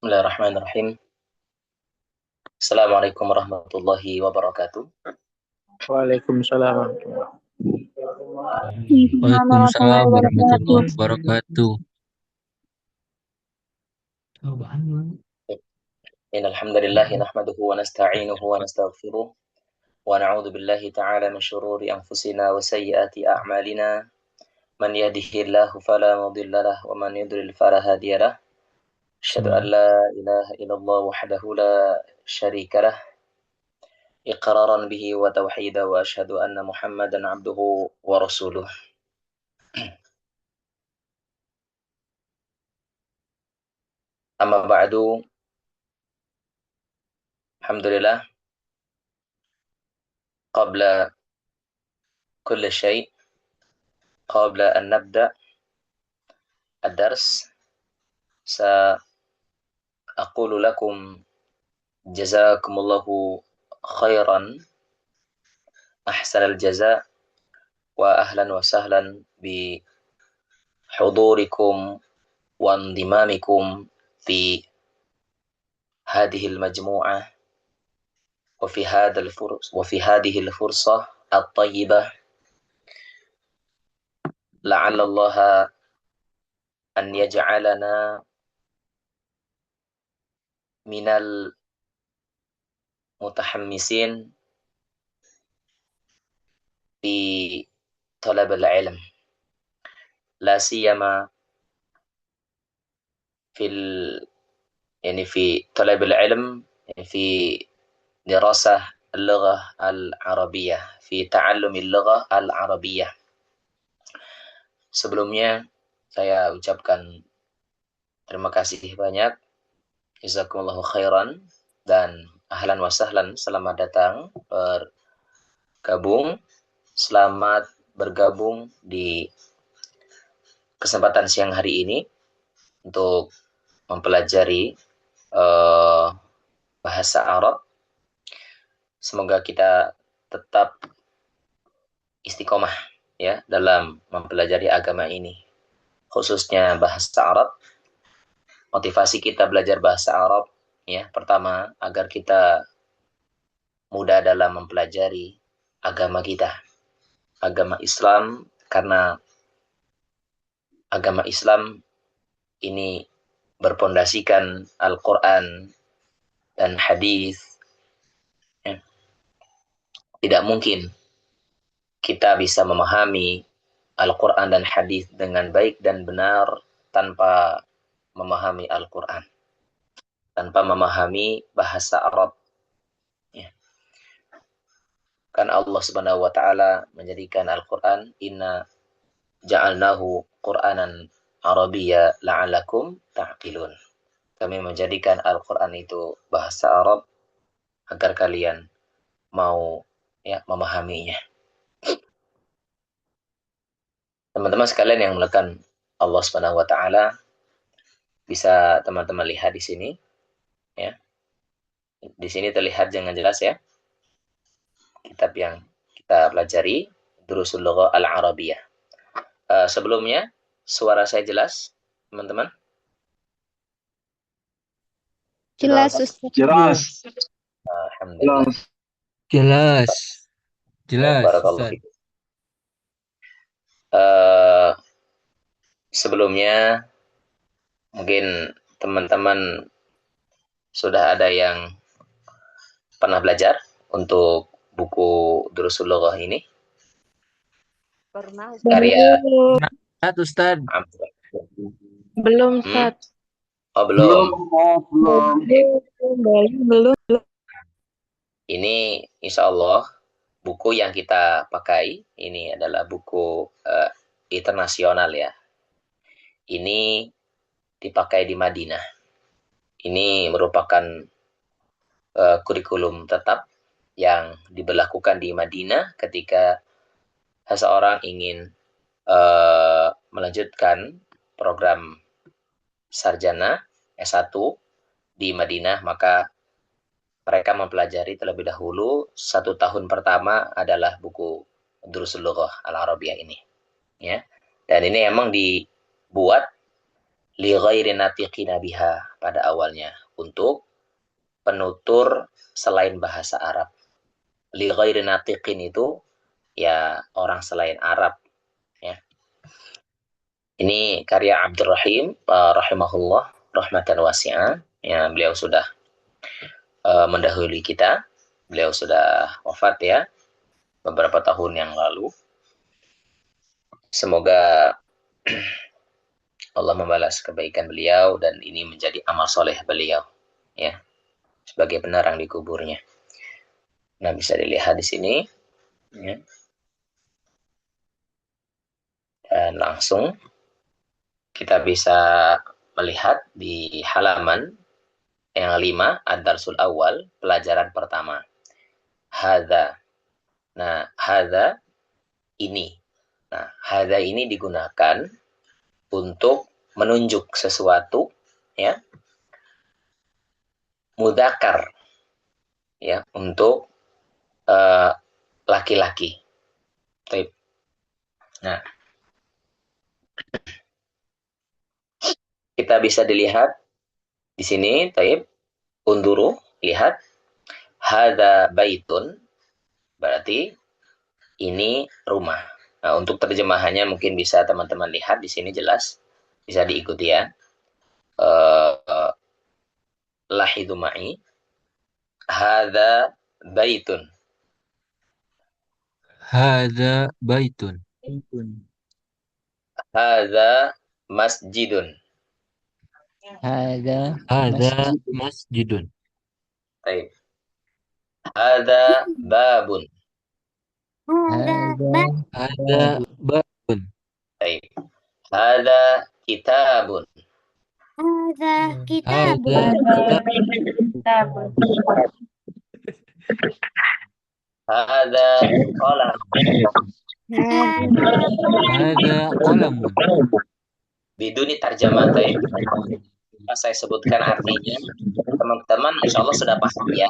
Bismillahirrahmanirrahim. Assalamualaikum warahmatullahi wabarakatuh. Waalaikumsalam warahmatullahi Waalaikumsalam warahmatullahi wabarakatuh. Innal hamdalillah nahmaduhu wa nasta'inuhu wa nastaghfiruh wa na'udzu billahi ta'ala min shururi anfusina wa sayyiati a'malina. Man yahdihillahu fala mudilla lahu wa man yudlil fala hadiya lahu. Asyhadu an la ilaha illallah wahdahu la syarika lah. Iqraran bihi wa tauhida wa asyhadu anna Muhammadan 'abduhu wa rasuluh. Amma ba'du. Alhamdulillah. Qabla kulli syai' qabla an nabda ad-dars سأقول لكم جزاكم الله خيرا أحسن الجزاء وأهلا وسهلا بحضوركم وانضمامكم في هذه المجموعة وفي هذه الفرصة الطيبة. لعل الله أن يجعلنا من المتحمسين في طلب العلم، لا سيما في طلب العلم في دراسة اللغة العربية، في تعلم اللغة العربية. Sebelumnya saya ucapkan terima kasih banyak. Jazakumullahu khairan dan ahlan wa sahlan, selamat datang selamat bergabung di kesempatan siang hari ini untuk mempelajari bahasa Arab. Semoga kita tetap istiqomah ya dalam mempelajari agama ini, khususnya bahasa Arab. Motivasi kita belajar bahasa Arab ya, pertama agar kita mudah dalam mempelajari agama kita, agama Islam, karena agama Islam ini berpondasikan Al-Quran dan hadis. Ya. Tidak mungkin kita bisa memahami Al-Quran dan hadis dengan baik dan benar tanpa memahami Al-Quran, tanpa memahami bahasa Arab. Ya. Kan Allah Subhanahu wa taala menjadikan Al-Quran, inna ja'alnahu Qur'anan Arabiyya la'alakum ta'qilun. Kami menjadikan Al-Quran itu bahasa Arab agar kalian mau ya memahaminya. Teman-teman sekalian yang melakukan Allah Subhanahu wa taala, bisa teman-teman lihat di sini ya. Di sini terlihat dengan jelas ya kitab yang kita pelajari, Durusul Lughah Al-Arabiyah. Sebelumnya suara saya jelas, teman-teman? Jelas, Ustaz. Jelas. Alhamdulillah. Jelas. Jelas. Barakallahu fikum. Sebelumnya mungkin teman-teman sudah ada yang pernah belajar untuk buku Durusul Lughah ini? Pernah, Karya Ustaz. belum, Ustaz. Oh, belum. Belum. Ini insya Allah buku yang kita pakai ini adalah buku internasional ya. Ini dipakai di Madinah. Ini merupakan kurikulum tetap yang diberlakukan di Madinah ketika seseorang ingin melanjutkan program sarjana S1 di Madinah, maka mereka mempelajari terlebih dahulu 1 tahun pertama adalah buku Durusul Lughah Al-Arabiyah ini. Ya. Dan ini emang dibuat li ghairi natiqina biha pada awalnya, untuk penutur selain bahasa Arab. Li ghairi natiqin itu ya orang selain Arab, ya. Ini karya Abdurrahim rahimahullah rahmatan wasi'ah, ya. Beliau sudah mendahului kita. Beliau sudah wafat, ya, beberapa tahun yang lalu. Semoga Allah membalas kebaikan beliau dan ini menjadi amal soleh beliau, ya, sebagai penerang di kuburnya. Nah, bisa dilihat di sini, ya. Dan langsung kita bisa melihat di halaman yang 5, ad-darsul awal, pelajaran pertama. Hadza. Nah, hadza ini. Nah, hadza ini digunakan untuk menunjuk sesuatu, ya, mudzakkar, ya, untuk laki-laki. Nah, kita bisa dilihat di sini, unduru, lihat, hadza baitun, berarti ini rumah. Nah, untuk terjemahannya mungkin bisa teman-teman lihat di sini jelas, bisa diikuti, ya. Lahidu ma'i, hadza baitun. Hadza baitun. Hadza masjidun. Hadza Hadza masjid. masjidun. Baik. Hadza babun. Hadza Hadza babun. Baik. Hadza kitabun. Hadza kitab. Hadza qalam. Hadza qalamun. Biduni tarjamah, taib. Saya sebutkan artinya, teman-teman insya Allah sudah paham, ya,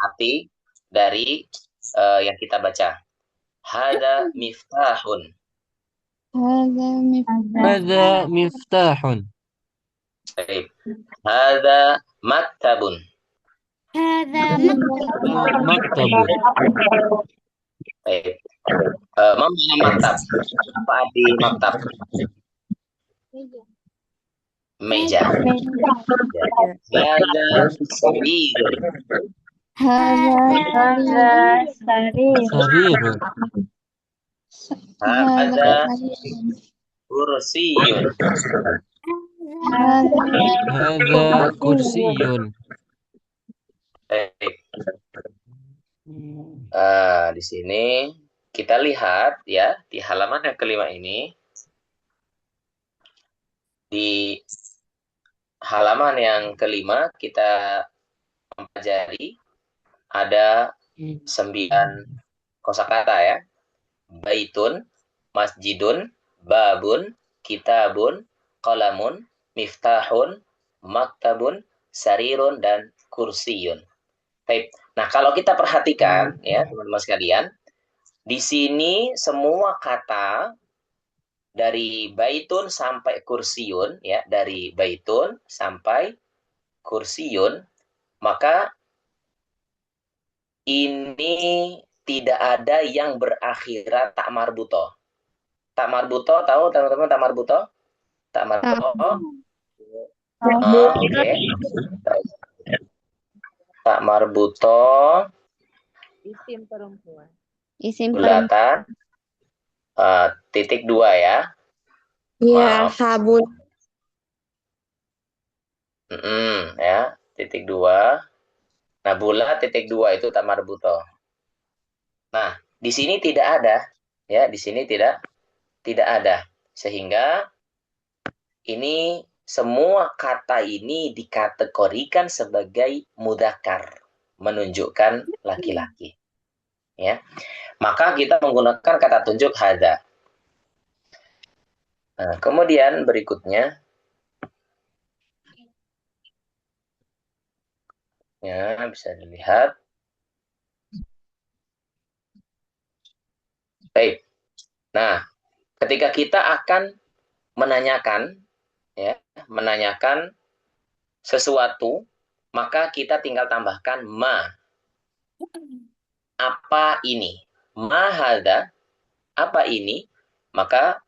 arti dari yang kita baca. Hadza miftahun. Hadza miftahun. Baik. Hadza maktabun. Maktabun. Baik. Mana maktab? Apa arti maktab? Meja. Hadza sarirun. Sarirun. Hadza kursiyun. Hadza kursiyun. Baik. Di sini kita lihat, ya, di halaman yang kelima ini, di halaman yang kelima kita mempelajari ada 9 kosakata, ya. Baitun, masjidun, babun, kitabun, qalamun, miftahun, maktabun, sarirun, dan kursiyun. Baik. Nah, kalau kita perhatikan, ya, teman-teman sekalian, di sini semua kata dari baitun sampai kursiyun, ya, dari baitun sampai kursiyun, maka ini tidak ada yang berakhiran tak marbuto. Tak marbuto, tahu teman-teman tak marbuto? Tak marbuto. Oke. Tak marbuto. Isim perempuan. Bulatan. Titik 2, ya. Ya, Maaf. sabun. Ya, titik 2. Nah, bulat titik 2 itu tak marbuto. Nah, di sini tidak ada, ya, di sini tidak ada. Sehingga ini semua kata ini dikategorikan sebagai mudzakkar, menunjukkan laki-laki. Ya. Maka kita menggunakan kata tunjuk hadza. Nah, kemudian berikutnya, ya, bisa dilihat. Baik. Nah, ketika kita akan menanyakan ya, menanyakan sesuatu, maka kita tinggal tambahkan ma. Apa ini? Ma hadza, apa ini? Maka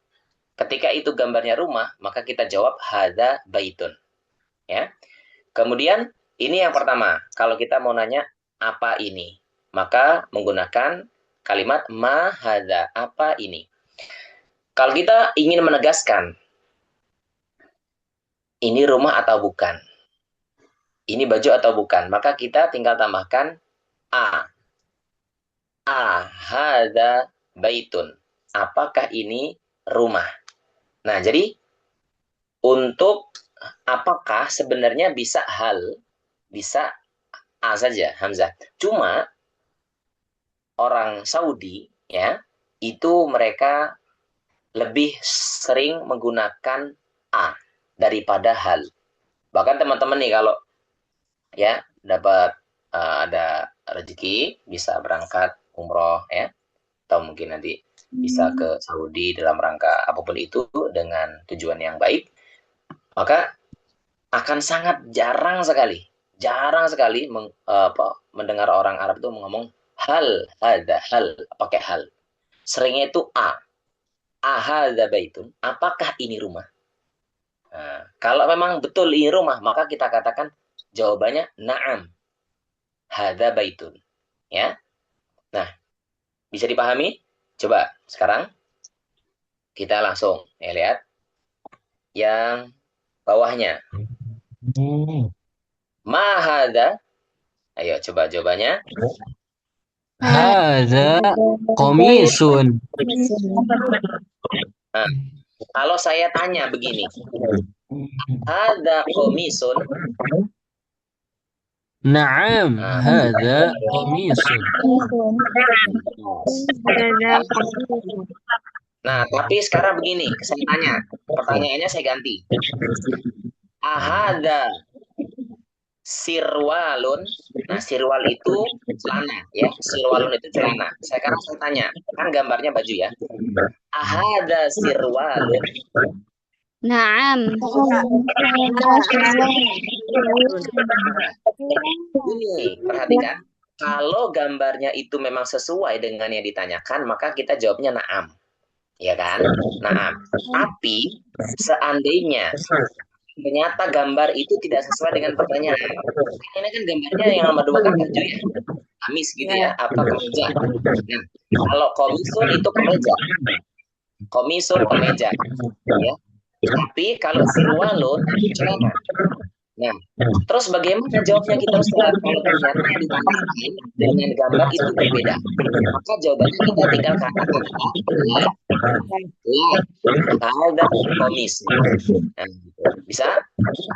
ketika itu gambarnya rumah, maka kita jawab hadza baitun. Ya. Kemudian ini yang pertama, kalau kita mau nanya apa ini, maka menggunakan kalimat ma hadza, apa ini. Kalau kita ingin menegaskan ini rumah atau bukan, ini baju atau bukan, maka kita tinggal tambahkan a. Hadza baitun. Apakah ini rumah? Nah, jadi untuk apakah sebenarnya bisa hal, bisa a saja, hamzah. Cuma orang Saudi ya, itu mereka lebih sering menggunakan a daripada hal. Bahkan teman-teman nih kalau ya dapat ada rezeki bisa berangkat umroh ya, atau mungkin nanti bisa ke Saudi dalam rangka apapun itu dengan tujuan yang baik, maka akan sangat jarang sekali mendengar orang Arab itu ngomong hal, ada hal, pakai hal. Seringnya itu a. Ahadza baitun, apakah ini rumah? Nah, kalau memang betul ini rumah, maka kita katakan jawabannya na'am. Hadza baitun. Ya. Nah, bisa dipahami? Coba sekarang kita langsung ya lihat yang bawahnya. Ma hadza? Ayo coba jawabannya. Hadza qamisun. Nah, kalau saya tanya begini, hadza qamisun? Na'am, hadza qamisun. Nah, tapi sekarang begini, saya tanya, pertanyaannya saya ganti. Ahada sirwalun. Nah, sirwal itu celana ya. Sirwalun itu celana. Sekarang saya tanya, kan gambarnya baju ya. Ahada sirwalun. Naam. Ini, perhatikan. Kalau gambarnya itu memang sesuai dengan yang ditanyakan, maka kita jawabnya na'am. Ya kan? Na'am. Tapi, seandainya ternyata gambar itu tidak sesuai dengan pertanyaan. Ini kan gambarnya yang nomor 2 kan baju ya. Kamis gitu ya, atau kemeja. Nah, kalau komisun itu kemeja. Komisun kemeja. Ya. Tapi kalau sirwalun itu celana. Nah, terus bagaimana jawabnya kita Ustaz? Kalau ternyata yang ditanyakan dengan gambar itu berbeda. Maka jawabannya kita tinggal katakan ada komis. Nah, gitu. Bisa?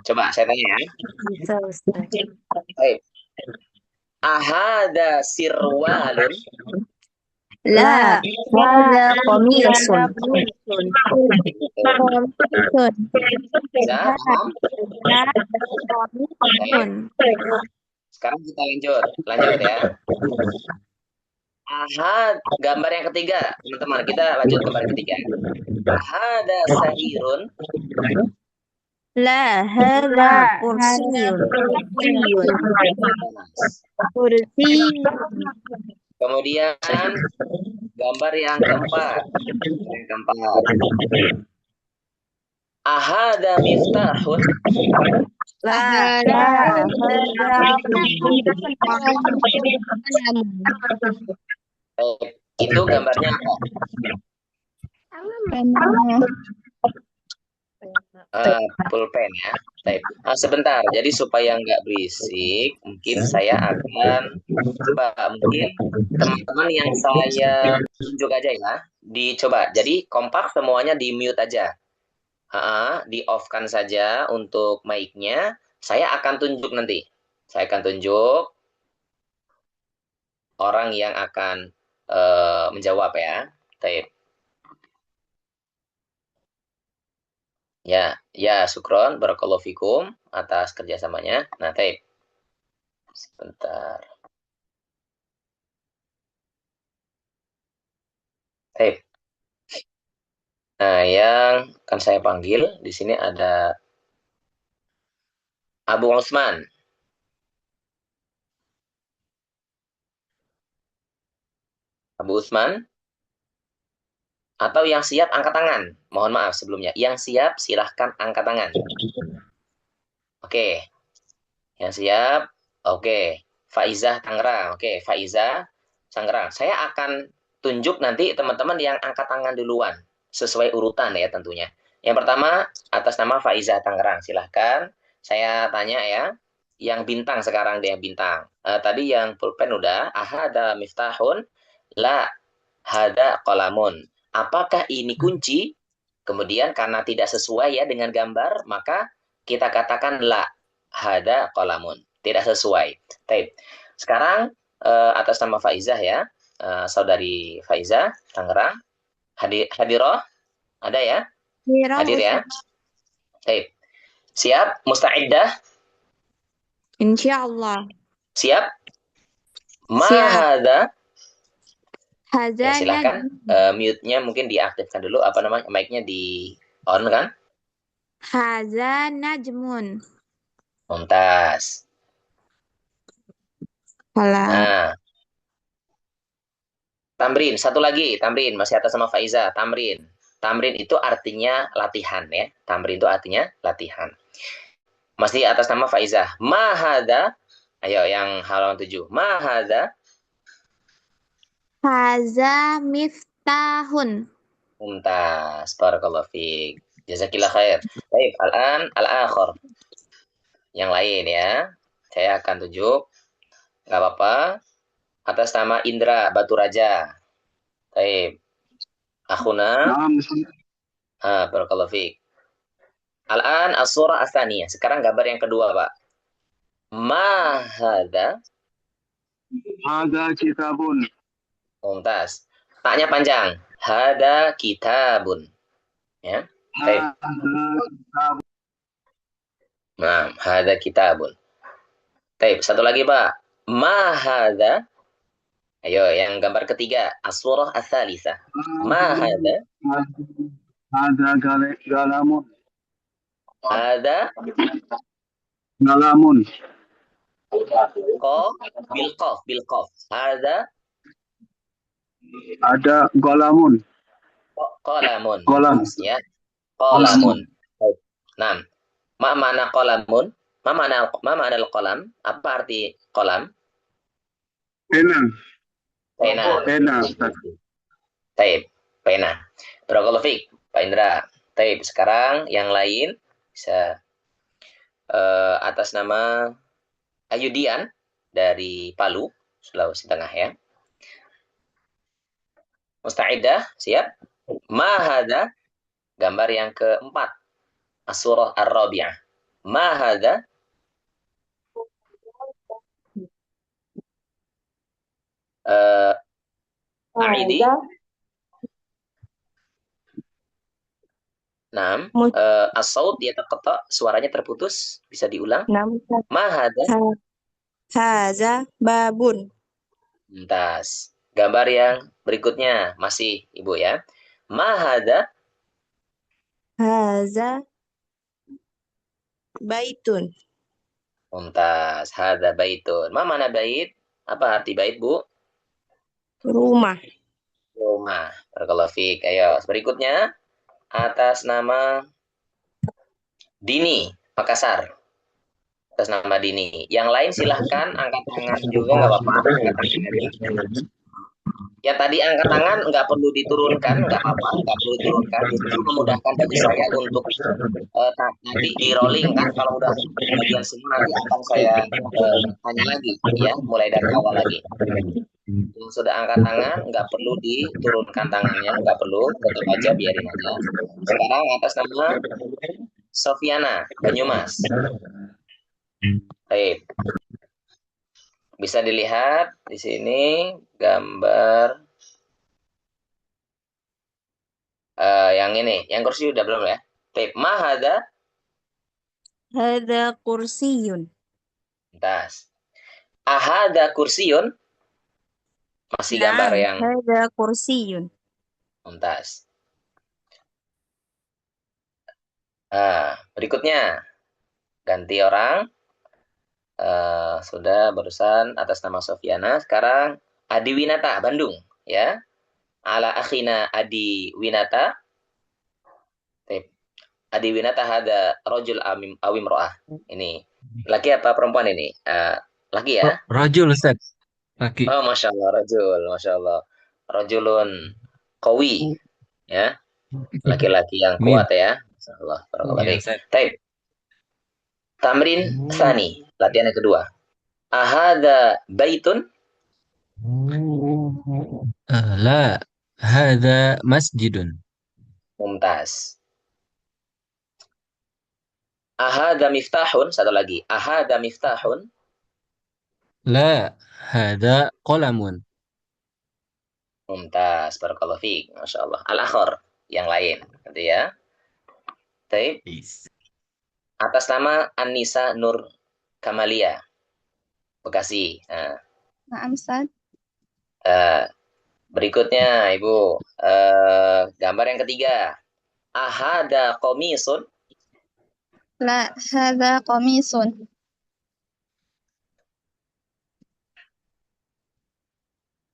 Coba saya tanya ya. Bisa, Ustaz. Baik. Ahada sirwalun? La, hada qamisun. Bisa? Paham? Sekarang kita lanjut ya. Ahad, gambar yang ketiga, teman-teman. Kita lanjut gambar yang ketiga. Ahada sahirun? La, hada kursiyun. Kursi. Kemudian gambar yang keempat. Ahada miftahun? La, hada Itu gambarnya apa? Pulpen ya. Sebentar, jadi supaya nggak berisik, mungkin saya akan coba mungkin teman-teman yang saya tunjuk aja ya, dicoba. Jadi kompak semuanya di mute aja, di off kan saja untuk mic-nya. Saya akan tunjuk nanti. Saya akan tunjuk orang yang akan menjawab ya. Tape. Ya, Sukron, barakallahu fikum atas kerjasamanya. Nah, tape. Sebentar. Tape. Nah, yang akan saya panggil di sini ada Abu Usman. Abu Usman. Atau yang siap angkat tangan. Mohon maaf sebelumnya. Yang siap silahkan angkat tangan. Oke. Yang siap. Oke. Faizah Tangerang. Oke. Faizah Tangerang. Saya akan tunjuk nanti teman-teman yang angkat tangan duluan. Sesuai urutan ya tentunya. Yang pertama atas nama Faizah Tangerang. Silahkan. Saya tanya ya. Yang bintang sekarang dia bintang. Tadi yang pulpen udah. Ahada miftahun. La hada kolamun. Apakah ini kunci? Kemudian karena tidak sesuai ya dengan gambar, maka kita katakan la hada kolamun. Tidak sesuai. Baik. Sekarang atas nama Faizah ya, saudari Faizah Tangerang, hadiroh, ada ya? Hadir ya? Baik. Siap? Musta'iddah? Insyaallah. Siap? Ma Siap. hada? Ya, Hazanya silakan mute-nya mungkin diaktifkan dulu, apa namanya, mic-nya di on kan? haza najmun. Mumtaz. Alah. Nah, tamrin, satu lagi, tamrin, masih atas sama Faiza, tamrin. Tamrin itu artinya latihan ya. Tamrin itu artinya latihan. Masih atas nama Faiza. Mahada, ayo yang halaman 7. Mahada, Haza miftahun. mumtaz. Barakallahu fiik. Jazakillah khair. Baik, al-akhir. Yang lain ya. Saya akan tunjuk. Nggak apa-apa. Atas nama Indra Batu Raja. Baik. Akhuna. Barakallahu fiik. Al-an as-surah as-tsaniyah. Sekarang gambar yang kedua, Pak. Ma hada? Hada kitabun. Mumtaz. Taknya panjang. Hada kitabun. Ya. Baik. Nah, hada kitabun. Baik, satu lagi, Pak. Ma hada? Ayo, yang gambar ketiga. As-surah as-tsalitsah. Ma hada? Hada galamun. Hada Galamun. qaf bil qaf. Hada Ada galamun. qalamun. Kolam. Ya. Qalamun. Baik. Nah, ma mana qalamun? Ma mana al-qalam? Apa arti qalam? Pena. Pena. Pena. Taib. Pena. Barakallahu fiik, Pak Indra. Taib. Sekarang yang lain bisa atas nama Ayudian dari Palu, Sulawesi Tengah ya. Musta'idah, siap? Ma hada? Gambar yang keempat. As-surah Ar-Rabi'ah. Ma hada? Aidi. Naam. As-saut yataqatta, suaranya terputus, bisa diulang. Ma hada? Haza babun. Entas. Gambar yang berikutnya masih Ibu ya. Ma hada? Haza baitun. Mumtaz. Hada baitun. Ma mana bait? Apa arti bait, Bu? Rumah. Rumah. Barakallahu fiik. Ayo, berikutnya atas nama Dini, Makassar. Atas nama Dini. Yang lain silahkan angkat tangan juga nggak apa-apa. Angkat tangan lagi. Ya tadi angkat tangan nggak perlu diturunkan, nggak apa-apa, nggak perlu diturunkan. Justru memudahkan bagi saya untuk nanti di rolling kan. Kalau udah bagian semua nanti akan saya tanya lagi, ya, mulai dari awal lagi. Yang sudah angkat tangan nggak perlu diturunkan tangannya, nggak perlu, tetap aja biarin aja. Sekarang atas nama Sofiana Banyumas. Baik. Bisa dilihat di sini gambar yang ini, yang kursi udah belum ya? Baik, mahada? Hada kursiyun. Tas. Ahada kursiun? Masih gambar yang Hada kursiyun. mumtaz. Berikutnya ganti orang. Sudah barusan atas nama Sofiana. Sekarang Adi Winata, Bandung, ya. Ala akhina Adi Winata. Adi Winata hada rojul awim ro'ah. Ini laki apa perempuan ini? Laki ya? Rajul Ustaz. Laki. Oh, masya Allah, rojul, masya Allah. Rojulun kawi, ya. Laki-laki yang Amin. kuat ya. Masya Allah. Ya, Ustaz. Taib. Tamrin Sani, latihan yang kedua. Ahada baitun? La, hada masjidun. Mumtaz. Ahada miftahun, satu lagi. Ahada miftahun? La, hada qalamun. Mumtaz, barakallahu fiik. Masya Allah. Al-akhar, yang lain. Gitu ya. Taib. Atas nama Anissa Nur Kamalia, Bekasi. Naam, Ustaz. Berikutnya, Ibu. Gambar yang ketiga. Ahada komisun? La, hadza qamisun.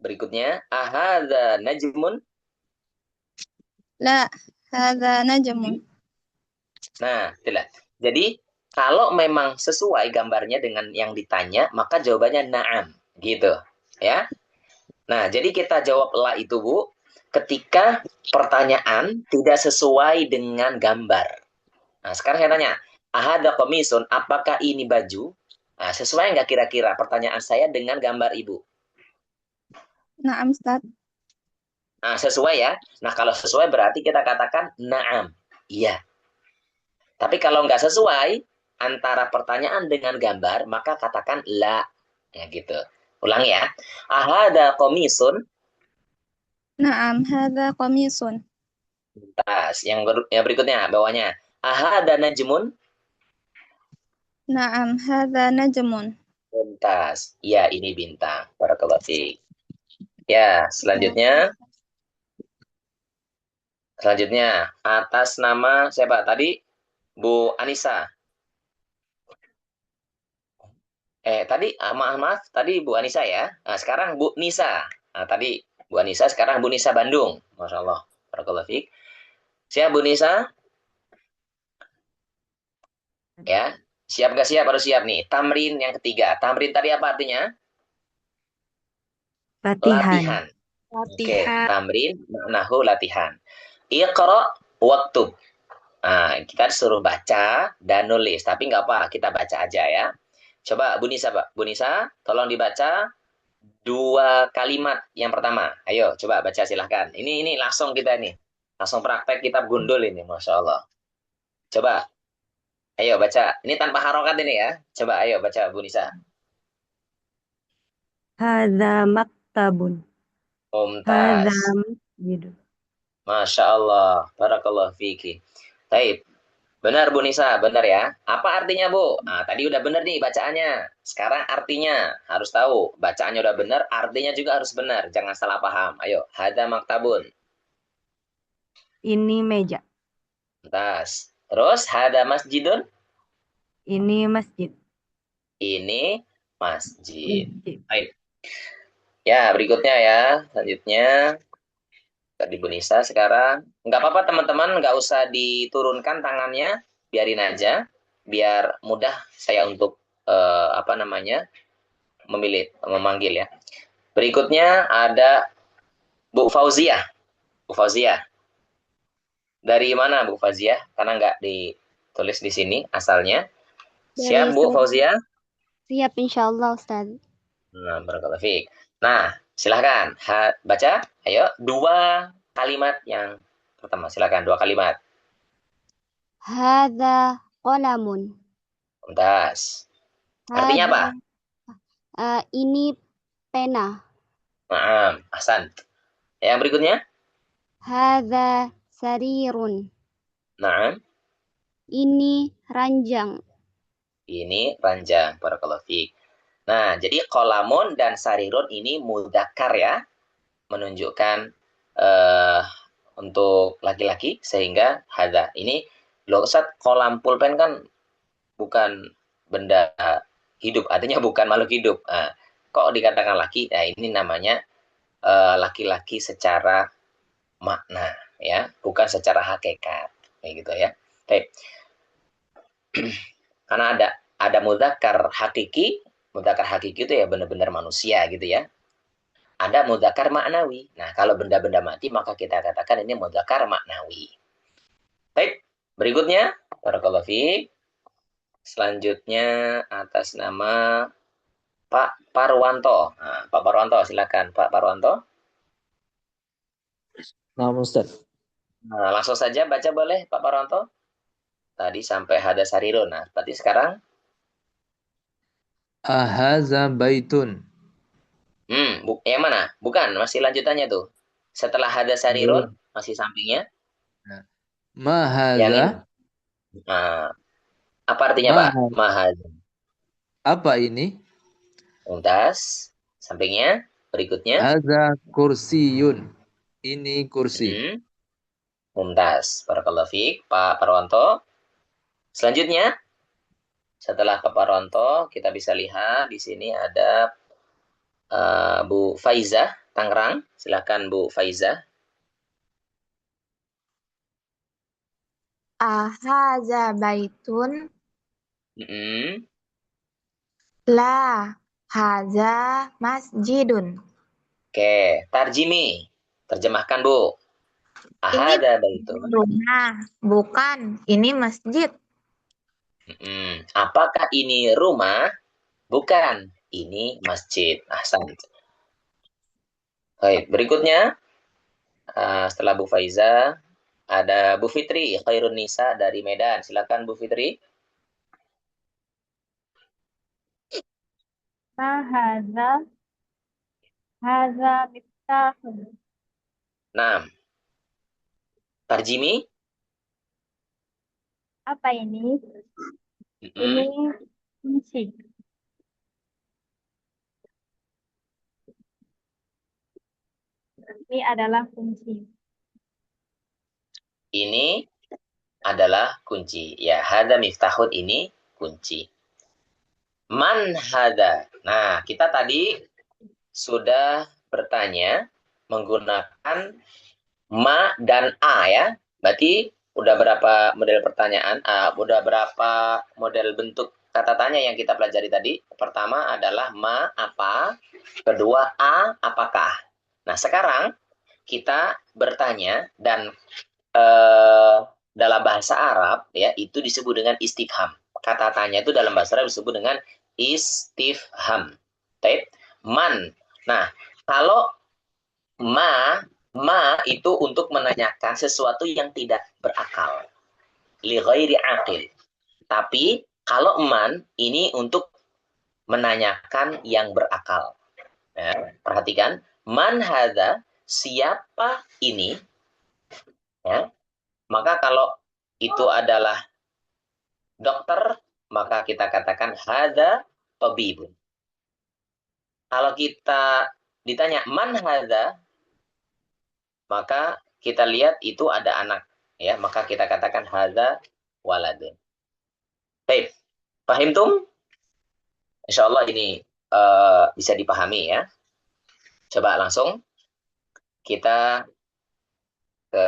Berikutnya, ahada najmun? La, hadza najmun. Nah, itulah. Jadi, kalau memang sesuai gambarnya dengan yang ditanya, maka jawabannya na'am. Gitu. Ya. Nah, jadi kita jawab la itu, Bu, ketika pertanyaan tidak sesuai dengan gambar. Nah, sekarang saya tanya, ahada komisun, apakah ini baju? Nah, sesuai nggak kira-kira pertanyaan saya dengan gambar Ibu? Naam, Ustaz. Nah, sesuai ya. Nah, kalau sesuai berarti kita katakan na'am. Iya. Tapi kalau nggak sesuai antara pertanyaan dengan gambar, maka katakan la. Ya gitu. Ulangi ya. Ahada komisun. Naam, hadza qamisun. Tas. Yang berikutnya, bawahnya. Ahada najmun. Naam, hadza najmun. Tas. Ya, ini bintang. Barakallahu fiik. Ya, selanjutnya. Selanjutnya, atas nama siapa tadi? Bu Anissa. Tadi maaf, tadi Bu Anissa ya. Nah, sekarang Bu Nisa. Nah, tadi Bu Anissa, sekarang Bu Nisa Bandung. Masya Allah. Barakallahu fiik. Siap Bu Nisa? Ya. Siap nggak siap? Harus siap nih. Tamrin yang ketiga. Tamrin tadi apa artinya? Latihan. Oke, tamrin maknahu latihan. Iqra waktub. Nah, kita disuruh baca dan nulis, tapi nggak apa, kita baca aja ya. Coba Bu Nisa, Pak. Bu Nisa, tolong dibaca 2 kalimat yang pertama. Ayo, coba baca silahkan. Ini langsung kita nih. Langsung praktek kitab gundul ini, Masya Allah. Coba, ayo baca. Ini tanpa harokat ini ya. Coba, ayo baca Bu Nisa. Hadza maktabun. Hadza Mumtaz. masjidun. Masya Allah. Barakallah fiki. Taib. Benar Bu Nisa, benar ya. Apa artinya Bu? Nah, tadi udah benar nih bacaannya. Sekarang artinya harus tahu. Bacaannya udah benar, artinya juga harus benar. Jangan salah paham. Ayo, hada maktabun. Ini meja. Tas. Terus hada masjidun. Ini masjid. Ini masjid. Masjid. Baik. Ya, berikutnya ya. Selanjutnya. Tadi Bu Nisa sekarang. Nggak apa-apa teman-teman, nggak usah diturunkan tangannya. Biarin aja. Biar mudah saya untuk memanggil ya. Berikutnya ada Bu Fauziah. Bu Fauziah. Dari mana Bu Fauziah? Karena nggak ditulis di sini asalnya. Siap Bu Fauziah? Siap insyaallah Ustaz. Nah, barakallahu fiik. Nah, silahkan baca. Ayo, 2 kalimat yang pertama. Silahkan 2 kalimat. Hadza qalamun. Mumtaz. Artinya apa? Ini pena. Naam, ahsan. Yang berikutnya? Hadza sarirun. Naam. Ini ranjang. Ini ranjang. Barakallahu fiik. Nah, jadi qalamun dan sarirun ini mudzakkar ya. Menunjukkan untuk laki-laki sehingga hadza. Ini Loh Ustaz, kolam pulpen kan bukan benda hidup, artinya bukan makhluk hidup. Nah, kok dikatakan laki? Nah, ini namanya laki-laki secara makna, ya, bukan secara hakikat, kayak gitu ya. Baik. Karena ada mudzakkar hakiki itu ya benar-benar manusia gitu ya. Ada mudzakkar maknawi. Nah, kalau benda-benda mati maka kita katakan ini mudzakkar maknawi. Baik, berikutnya barakallahu fiik. Selanjutnya atas nama Pak Parwanto. Nah, Pak Parwanto, silakan Pak Parwanto. Nah, Ustaz. Nah, langsung saja baca boleh Pak Parwanto. Tadi sampai hada sarirun. Nah, berarti sekarang Ahaza baitun. Yang mana? Bukan, masih lanjutannya tuh. Setelah hada sarirun, masih sampingnya. Ma Yang ini. hadza? Nah, apa artinya Pak? Mahadza. Apa ini? Tuntas. Sampingnya. Berikutnya. Hadza kursiyun. Ini kursi. Mumtaz. Barakallahu fiik, Pak Parwanto. Selanjutnya, setelah Pak Parwanto, kita bisa lihat di sini ada Bu Faizah Tangerang. Silakan Bu Faizah. Ahaza baitun? La, haza masjidun. Oke, tarjimi. Terjemahkan, Bu. Ahada baitun. Rumah, bukan. Ini masjid. Apakah ini rumah? Bukan. Ini masjid. Ahsan. Baik, berikutnya. Setelah Bu Faiza, ada Bu Fitri, Khairun Nisa dari Medan. Silakan Bu Fitri. Hadza miftahun. Nah, tarjimi. Apa ini? Ini kunci. Ini adalah kunci. Ini adalah kunci. Ya, hadza miftahun, ini kunci. Man hadza. Nah, kita tadi sudah bertanya menggunakan ma dan a ya. Berarti udah berapa model pertanyaan? Udah berapa model bentuk kata tanya yang kita pelajari tadi? Pertama adalah ma apa, kedua a apakah. Nah, sekarang kita bertanya dan dalam bahasa Arab ya itu disebut dengan istifham. Kata tanya itu dalam bahasa Arab disebut dengan istifham. Baik. Man. Nah, kalau ma itu untuk menanyakan sesuatu yang tidak berakal. Li ghairi aqil. Tapi kalau man ini untuk menanyakan yang berakal. Ya, perhatikan, man hadza, siapa ini? Ya. Maka kalau itu adalah dokter, maka kita katakan hadza tabibun. Kalau kita ditanya man hadza, maka kita lihat itu ada anak, ya, maka kita katakan hadza waladun. Baik, paham tum? Insyaallah ini bisa dipahami ya. Coba langsung kita ke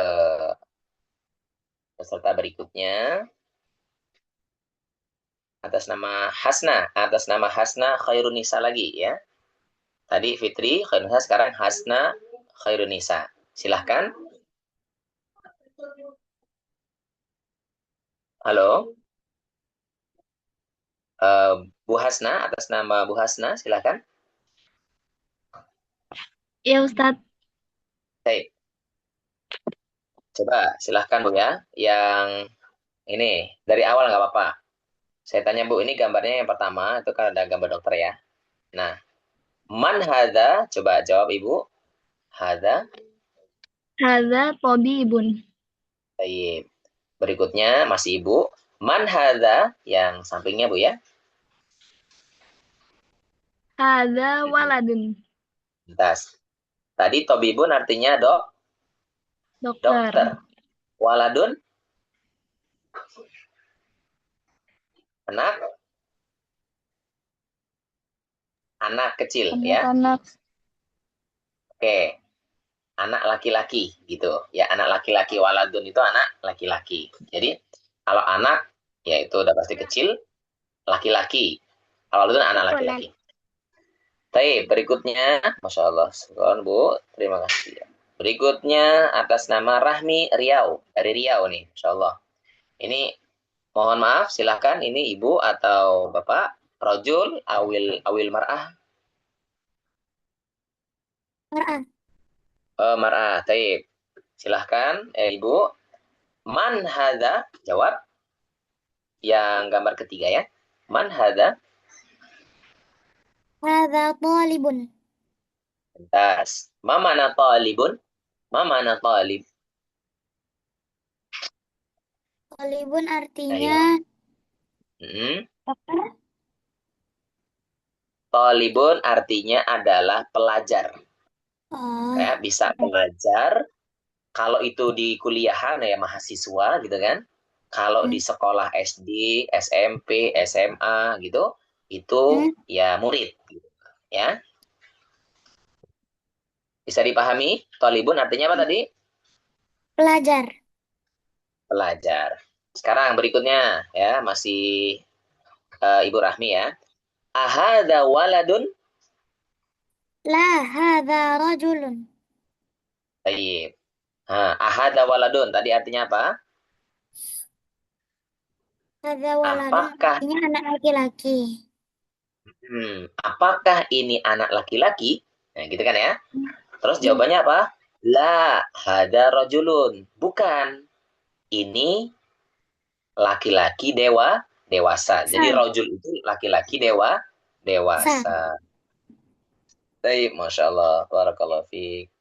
peserta berikutnya. Atas nama Hasna Khairun Nisa lagi ya. Tadi Fitri Khairun Nisa, sekarang Hasna Khairun Nisa. Silahkan. Halo. Bu Hasna, atas nama Bu Hasna, silahkan. Ya Ustadz. Baik. Coba silahkan Bu ya. Yang ini dari awal nggak apa-apa. Saya tanya Bu, ini gambarnya yang pertama itu kan ada gambar dokter ya. Nah, man hadza? Coba jawab Ibu. Hadza. Hadza tabibun. Baik. Berikutnya masih Ibu. Man hadza yang sampingnya Bu ya. Hadza waladun. Lantas. Tadi tabibun artinya dokter. Waladun? Anak kecil ya. Anak-anak. Oke. Anak laki-laki gitu. Ya, anak laki-laki, waladun itu anak laki-laki. Jadi kalau anak ya itu udah pasti kecil, laki-laki. Kalau waladun anak laki-laki. Baik, berikutnya, Masya Allah, Syukron, Bu, terima kasih. Berikutnya atas nama Rahmi Riau, dari Riau nih, Masya Allah. Ini mohon maaf, silahkan ini Ibu atau Bapak, Rojul, awil mar'ah. Mar'ah. Mar'ah, taib. Silahkan, Ibu. Man hadza, jawab. Yang gambar ketiga ya. Man hadza. Hadza talibun. Tas. Ma mana talibun? Ma mana talib? Talibun artinya Talibun artinya adalah pelajar. Ya, bisa belajar. Kalau itu di kuliahan ya mahasiswa gitu kan. Kalau di sekolah SD, SMP, SMA gitu, itu ya murid gitu, ya. Bisa dipahami? Talibun artinya apa tadi? pelajar. Pelajar. Sekarang berikutnya ya, masih Ibu Rahmi ya. Ahadza waladun? La hadza rajulun. Baik. Ahadza waladun tadi artinya apa? Hadza waladun Apakah artinya anak laki-laki. Apakah ini anak laki-laki? Nah, gitu kan ya. Terus jawabannya apa? La hadza rajulun. Bukan. Ini laki-laki dewasa. Jadi rajul itu laki-laki dewasa. Baik, Masya Allah. Barakallahu fiik.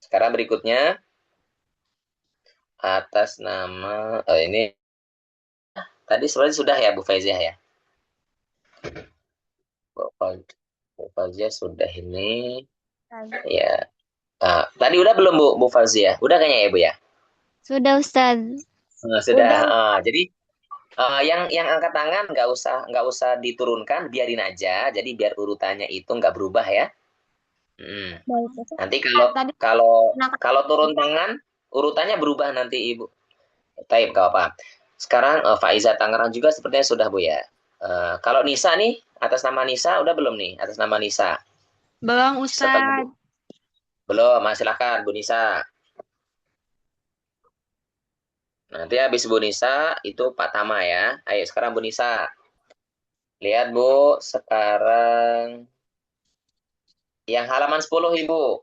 Sekarang berikutnya atas nama ini tadi sebenarnya sudah ya Bu Faiziah ya. Bu Faiziah sudah ini. Ya. Tadi udah belum Bu Faiziah? Udah kayaknya ya Bu ya? Sudah Ustaz. Sudah. Jadi yang angkat tangan nggak usah diturunkan, biarin aja. Jadi biar urutannya itu nggak berubah ya. Nanti kalau turun tangan urutannya berubah nanti Ibu. Taib, gak apa. Sekarang Faiza Tangerang juga sepertinya sudah Bu ya. Kalau Nisa nih, atas nama Nisa udah belum nih? Atas nama Nisa. Belum, Ustaz. Belum, silakan Bu Nisa. Nanti habis Bu Nisa itu Pak Tama ya. Ayo sekarang Bu Nisa. Lihat Bu, sekarang yang halaman 10 Ibu.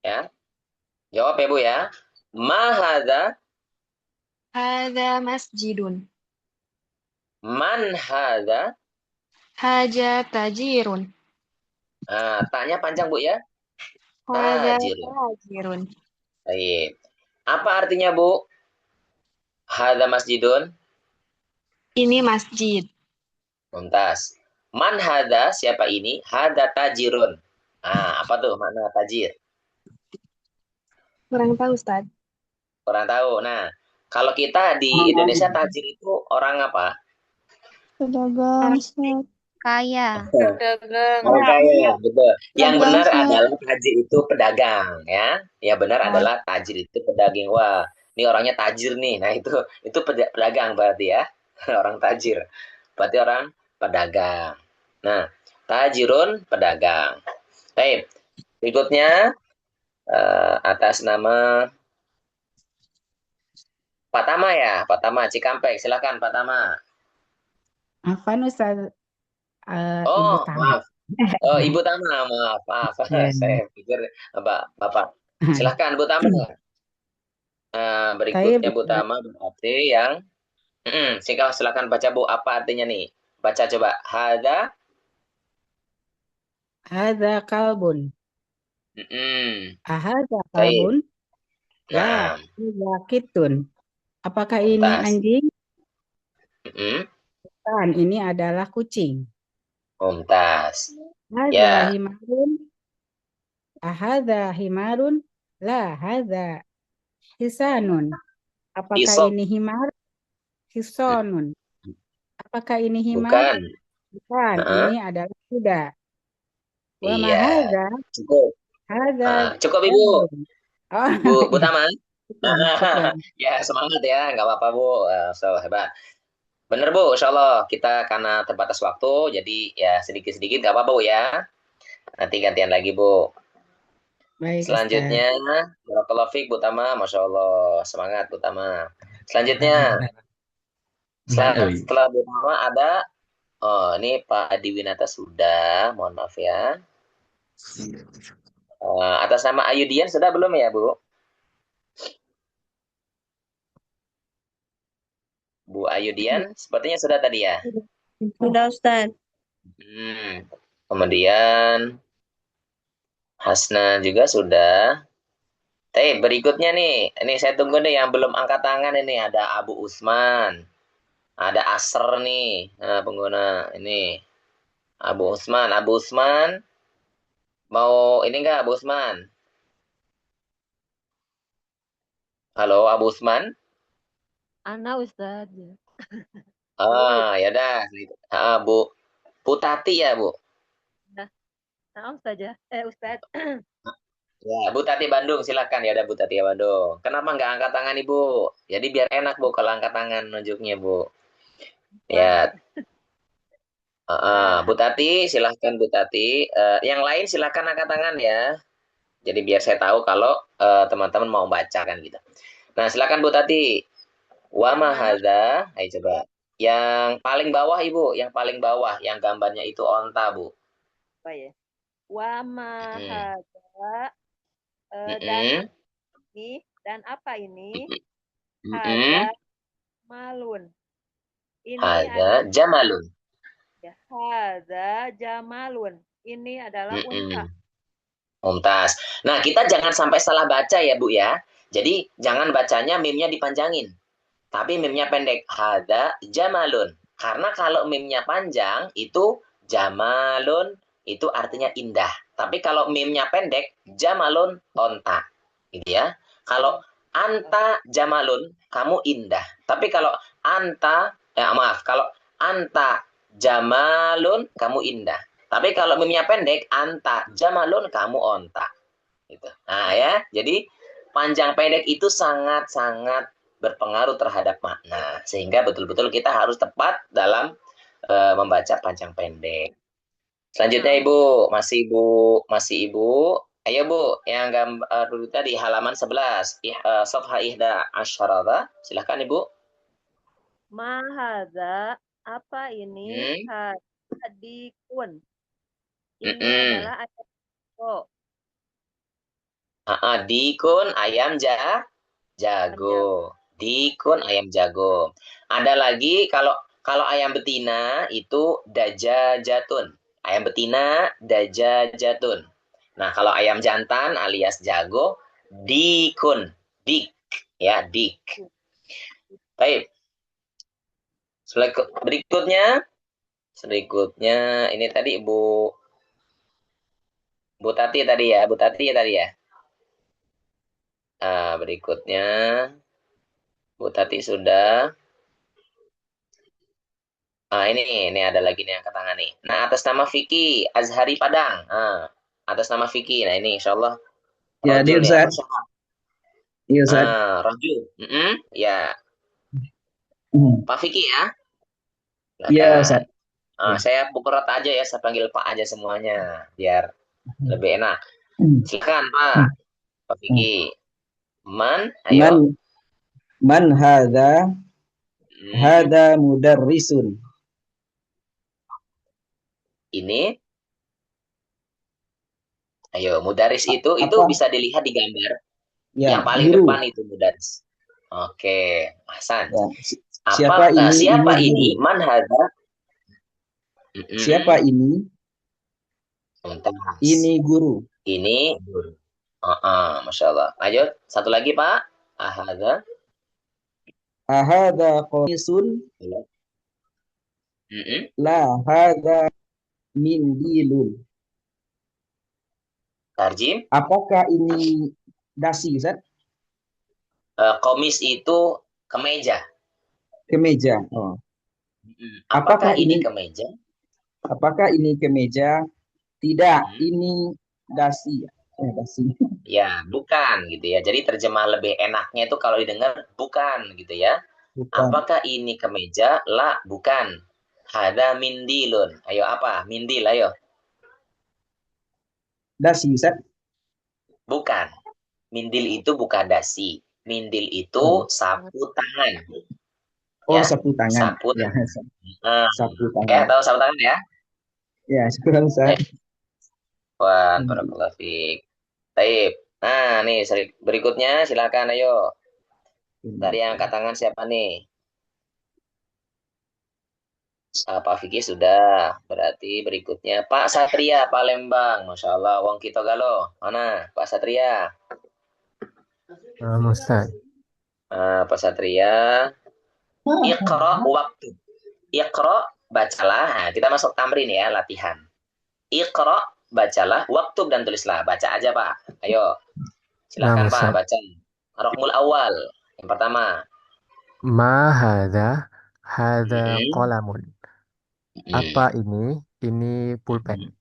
Ya. Jawab ya Bu ya. Ma hadza? Hadza masjidun. Man hadza? Haja tajirun. Tanya panjang Bu ya. Hadza Tajirun. tajirun. Baik. Apa artinya Bu? Hadza masjidun. Ini masjid. Mumtaz. Man hadza, siapa ini? Hadza tajirun. Apa tuh makna tajir? Kurang tahu, Ustaz. Kurang tahu. Nah, kalau kita di Indonesia tajir itu orang apa? Pedagang. Kaya. Orang kaya, betul. Yang benar adalah tajir itu pedagang, ya. Yang benar adalah tajir itu pedagang. Wah, ini orangnya tajir nih. Nah, itu pedagang berarti ya. Orang tajir. Berarti orang pedagang. Nah, tajirun pedagang. Baik. Berikutnya atas nama Pak Tama ya, Pak Tama Cikampek. Silakan Pak Tama. Afan Ustaz, Ibu Oh, Tama. maaf. Ibu Tama, maaf. Saya pikir Bapak. Silakan Bu Tama. Berikutnya Bu Tama berarti yang silakan baca Bu, apa artinya nih? Baca coba. Hadza kalbun. Ahadza kalbun? La, hadza kitun. Apakah ini anjing? Bukan, ini adalah kucing. Mumtaz. Hadza himarun. Ahadza himarun? La, hadza hisanun. Apakah Isop. ini himar? Hisonun. Apakah ini himar? Bukan. Bukan. Heeh. Ini adalah kuda. Wa ma Iya. hadza? Cukup. Hadza Cukup Ibu. Oh, Bu Tama. syukran. Ya, semangat ya. Nggak apa-apa, Bu. So, hebat. Bener, Bu. Insya Allah kita karena terbatas waktu, jadi ya sedikit-sedikit nggak apa-apa, Bu ya. Nanti gantian lagi, Bu. Baik, Selanjutnya, barakallahu fiik, Bu Tama. Masya Allah. Semangat, Bu Tama. Selanjutnya, setelah Bu Tama ada, oh ini Pak Adi Winata sudah. Mohon maaf ya. Atas nama Ayudian sudah belum ya, Bu? Bu Ayudian, sepertinya sudah tadi ya. Sudah, Ustaz. Kemudian Hasna juga sudah. Berikutnya nih, ini saya tunggu nih yang belum angkat tangan ini. Ada Abu Usman, ada Asr nih, pengguna ini. Abu Usman, mau ini enggak Abu Usman? Halo Abu Usman? Ana Ustaz. Ya dah. Bu Tati ya, Bu? Nah, saja. Ustaz. Ya, Bu Tati Bandung, silakan ya, ada Bu Tati Bandung. Kenapa nggak angkat tangan Ibu? Jadi biar enak Bu kalau angkat tangan nunjuknya Bu. Ya. Bu Tati, silahkan Bu Tati. Yang lain silahkan angkat tangan ya. Jadi biar saya tahu kalau teman-teman mau baca kan gitu. Nah, silakan Bu Tati. Wa ma hadza? Ayo coba. Yang paling bawah Ibu, yang paling bawah, yang gambarnya itu onta Bu. Apa ya? Wa ma hadza? Dan apa ini? Hadza malun. Ini hadza jamalun. Ya, hadza jamalun. Ini adalah unta. Mumtaz. Nah, kita jangan sampai salah baca ya, Bu ya. Jadi, jangan bacanya mimnya dipanjangin. Tapi mimnya pendek. Hadza jamalun. Karena kalau mimnya panjang, itu jamalun, itu artinya indah. Tapi kalau mimnya pendek, jamalun, onta. Gitu ya. Kalau anta jamalun, kamu indah. Tapi kalau kalau anta jamalun, kamu indah. Tapi kalau mimnya pendek, anta jamalun, kamu onta. Gitu. Nah ya, jadi panjang pendek itu sangat-sangat berpengaruh terhadap makna. Sehingga betul-betul kita harus tepat dalam membaca panjang pendek. Selanjutnya Ibu, masih Ibu. Ayo Bu, yang gambar dulu tadi halaman 11. Safha ihda asyarata. Silahkan Ibu. Ma hadza? Apa ini? Hadikun. Ini adalah ayam jago. Dikun ayam jago. Dikun ayam jago. Ada lagi kalau ayam betina itu dajajatun. Ayam betina dajajatun. Nah, kalau ayam jantan alias jago dikun. Dik ya, dik. Baik. Berikutnya ini tadi Bu Tati tadi ya, berikutnya Bu Tati sudah. Ini ada lagi nih yang tangan nih. Nah, atas nama Vicky Azhari Padang. Atas nama Vicky. Nah, ini insyaallah. Ya, dia Ustaz. Iya, Ustaz. Rajul. Ya. Pak Vicky ya. Iya, Ustaz. Saya pukul rata aja ya, saya panggil Pak aja semuanya biar lebih enak. Silakan Pak Vicky. Ayo. Man hadza? Hadza mudarrisun. Ini. Ayo, mudaris itu bisa dilihat di gambar. Ya, yang paling guru. Depan itu mudaris. Oke, Hasan. Ya. Siapa ini? Man hadza? Siapa ini? Ini guru. Ini guru. Masya Allah. Ayo, satu lagi Pak. Ahadza qamisun? La hadza mindilun. Tarjim. Apakah ini dasi, Ustaz? Komis itu Kemeja. Kemeja. Oh. Apakah ini kemeja? Apakah ini kemeja? Tidak, ini dasi. Dasi. Ya, bukan gitu ya. Jadi terjemah lebih enaknya itu kalau didengar bukan gitu ya. Bukan. Apakah ini kemeja? La, bukan. Hada mindilun. Ayo apa? Mindil, ayo. Dasi, Ustaz. Bukan. Mindil itu bukan dasi. Mindil itu sapu tangan. Oh, Ya, sapu tangan. sapu Ya, tangan. sapu Oke, tangan. tahu sapu tangan ya? Ya, syukur Ustaz. Wah, barakallahu fiik. Baik. Nah, nih berikutnya silakan ayo. Dari yang angkat tangan siapa nih? Pak Fikri sudah. Berarti berikutnya Pak Satria Palembang. Masya Allah. Wong kita galo. Mana Pak Satria? Ustaz. Pak Satria. Iqra waktu. Iqra bacalah. Nah, kita masuk tamrin ya, latihan. Iqra bacalah, waktu dan tulislah. Baca aja Pak. Ayo. Silakan Pak baca. Rokmul awal. Yang pertama. Ma hadza qalamun. Apa ini? Ini pulpen.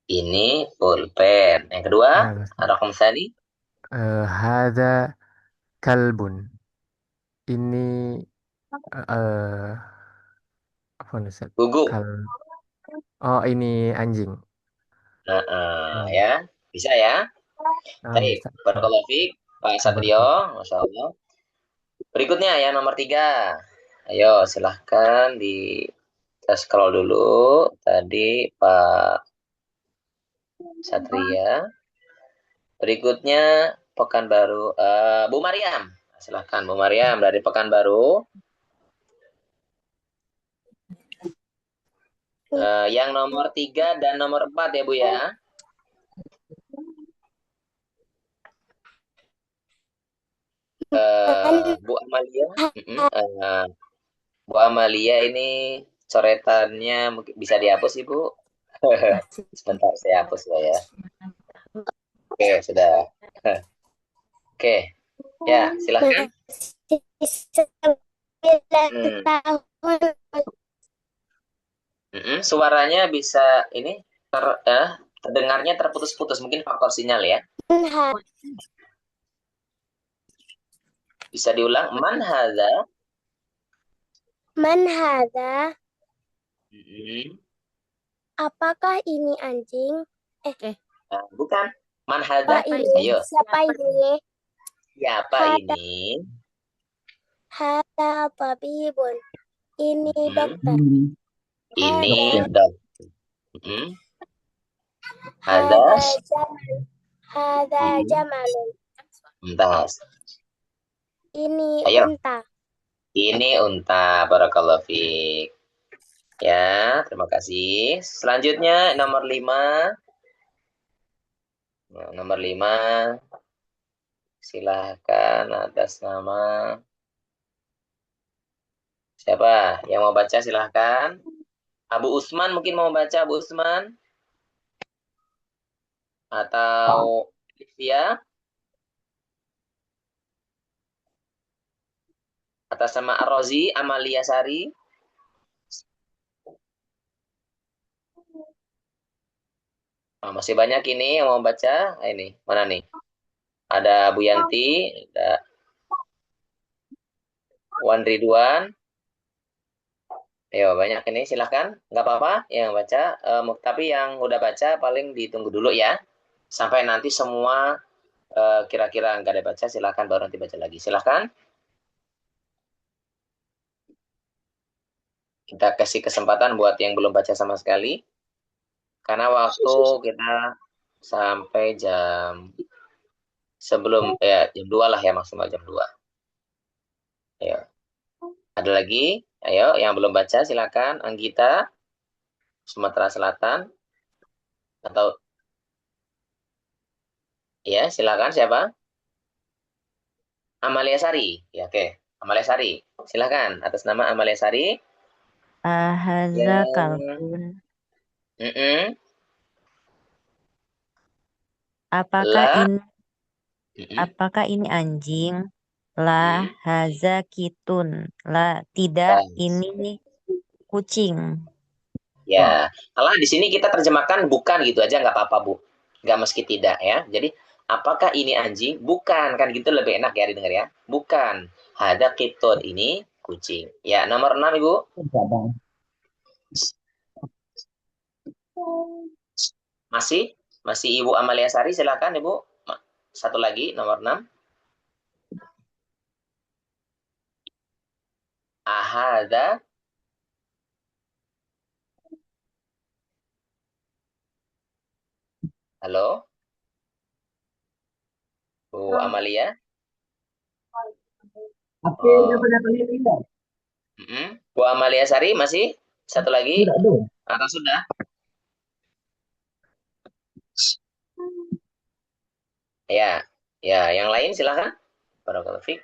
Ini pulpen. Yang kedua, rokm tsani. Hadza kalbun. Ini apa nih Ustaz? Gugu. Oh, ini anjing. Ya, bisa ya. Baik, barakallahu fiik, Pak Satrio, Masya Allah. Berikutnya yang nomor 3. Ayo, silahkan kita scroll dulu. Tadi Pak Satria. Berikutnya Pekanbaru. Bu Mariam. Silahkan Bu Mariam dari Pekanbaru. Yang nomor 3 dan nomor 4 ya Bu ya. Bu Amalia. Bu Amalia ini coretannya mungkin bisa dihapus Ibu. Sebentar saya hapus ya. Oke, sudah. Oke. Ya, silahkan. Suaranya bisa ini terdengarnya terputus-putus, mungkin faktor sinyal ya. Bisa diulang. Man hadza? Man hadza? Apakah ini anjing? Bukan. Man hadza? Ayo. Siapa ini? Siapa ini? Hadza tabibun. Ini dokter. Ini dokter. Hadza jamalun. Unta. Ini unta. Ini unta. Barakallahu fiik. Ya, terima kasih. Selanjutnya nomor 5. Nah, nomor 5. Silahkan atas nama siapa yang mau baca, silahkan. Abu Usman mungkin mau baca, Abu Usman. Atau Livia. Atas nama Ar-Razi, Amalia Sari. Masih banyak ini yang mau baca. Ini, mana nih? Ada Bu Yanti, ada Wan Ridwan. Ayo, banyak ini, silahkan. Nggak apa-apa yang baca. Tapi yang udah baca paling ditunggu dulu ya. Sampai nanti semua kira-kira nggak ada baca, silahkan baru nanti baca lagi. Silahkan. Kita kasih kesempatan buat yang belum baca sama sekali. Karena waktu kita sampai jam 2 lah ya, maksimal jam 2. Ayo. Ada lagi? Ayo, yang belum baca silakan. Anggita, Sumatera Selatan. Atau ya, silakan siapa? Amalia Sari. Ya, oke. Amalia Sari. Silakan atas nama Amalia Sari. Hadza kalbun. Apakah ini anjing? La haza kitun. La tidak ini kucing. Ya, kalau di sini kita terjemahkan bukan gitu aja nggak apa-apa Bu, nggak meski tidak ya. Jadi apakah ini anjing? Bukan, kan gitu lebih enak ya didengar ya. Bukan. Hada kitun, ini kucing. Ya, nomor 6 Ibu. Masih Ibu Amalia Sari, silakan Ibu. Satu lagi nomor 6. Ahada. Halo? Bu Amalia? Oh. Bu Amalia Sari masih? Satu lagi? Atau sudah? Ya, ya, yang lain silakan. Barakallahu fiik.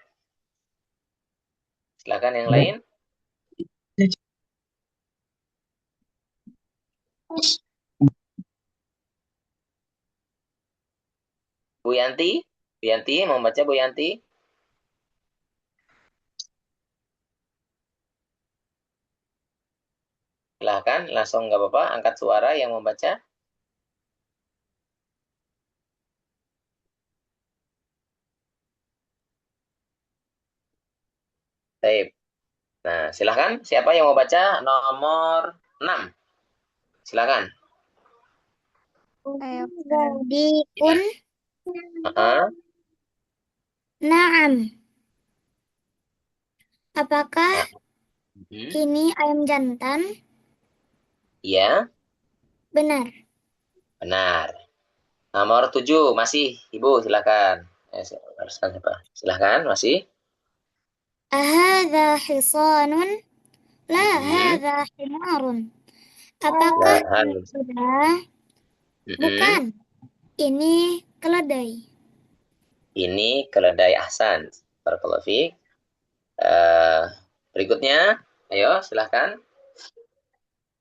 Silakan yang lain. Bu Yanti mau baca Bu Yanti? Silahkan, langsung nggak apa-apa, angkat suara yang membaca. Baik. Nah, silahkan, siapa yang mau baca nomor 6? Silakan. Dikun. Naam. Apakah ini ayam jantan? Iya. Benar. Benar. Nomor 7 masih Ibu, silakan. Silakan, masih. Ahadha hisanun? La hadha himarun. Apakah ini kuda? Bukan. Ini keledai. Ini keledai, ahsan. Barakallahu fiik. Berikutnya, ayo silahkan.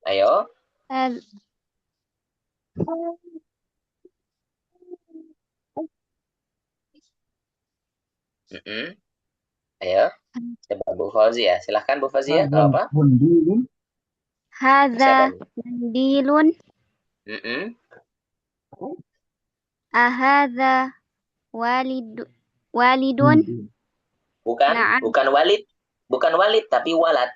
Ayo. Ayo. Coba Bu Fauzia, silahkan Bu Fauzia. Apa? Hadza mandilun. Ahadza walidun. Bukan, bukan walid. Bukan walid, tapi walad.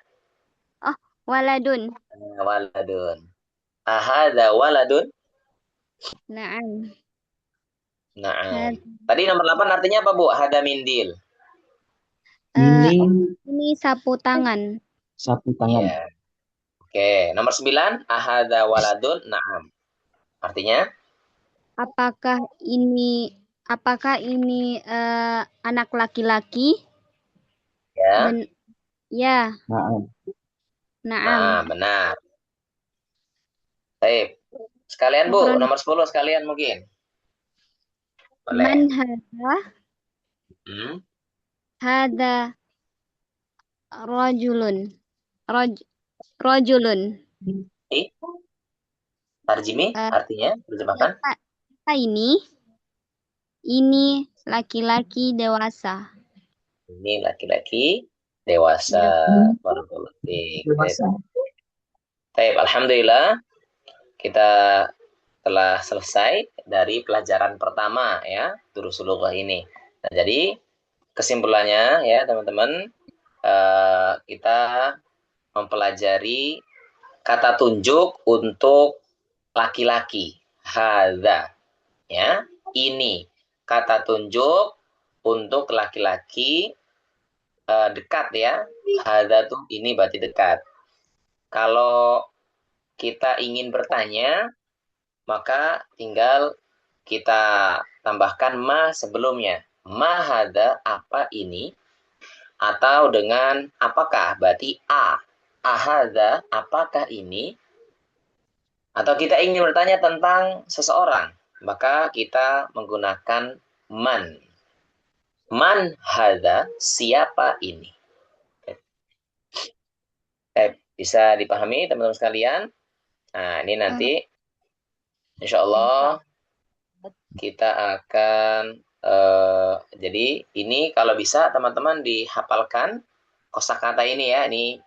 Oh, waladun. Waladun. Ahadza waladun. Naam. Naam. Tadi nomor 8 artinya apa, Bu? Hada mindil. Ini sapu tangan. Sapu tangan. Ya. Oke, nomor 9 ahadza waladun. Naam. Artinya? Apakah ini anak laki-laki? Ya. Ya. Naam. Nah, benar. Baik. Sekalian Bu, nomor 10 sekalian mungkin. Boleh. Man hadza? Hadza rajulun. Rajulun. Tarjimi artinya terjemahkan. Apa ini? Ini laki-laki dewasa. Ini laki-laki dewasa. Barakallahu fiik. Baik, alhamdulillah kita telah selesai dari pelajaran pertama ya, Durusul Lughah ini. Nah, jadi kesimpulannya ya teman-teman, kita mempelajari kata tunjuk untuk laki-laki, hadza ya, ini kata tunjuk untuk laki-laki dekat ya, hadza tuh ini berarti dekat. Kalau kita ingin bertanya, maka tinggal kita tambahkan ma sebelumnya. Ma hadza, apa ini? Atau dengan apakah, berarti a. Ahadza, apakah ini? Atau kita ingin bertanya tentang seseorang, maka kita menggunakan man. Man hadza, siapa ini? Bisa dipahami teman-teman sekalian? Nah, ini nanti insya Allah kita akan Jadi ini kalau bisa teman-teman dihafalkan kosakata ini ya. Ini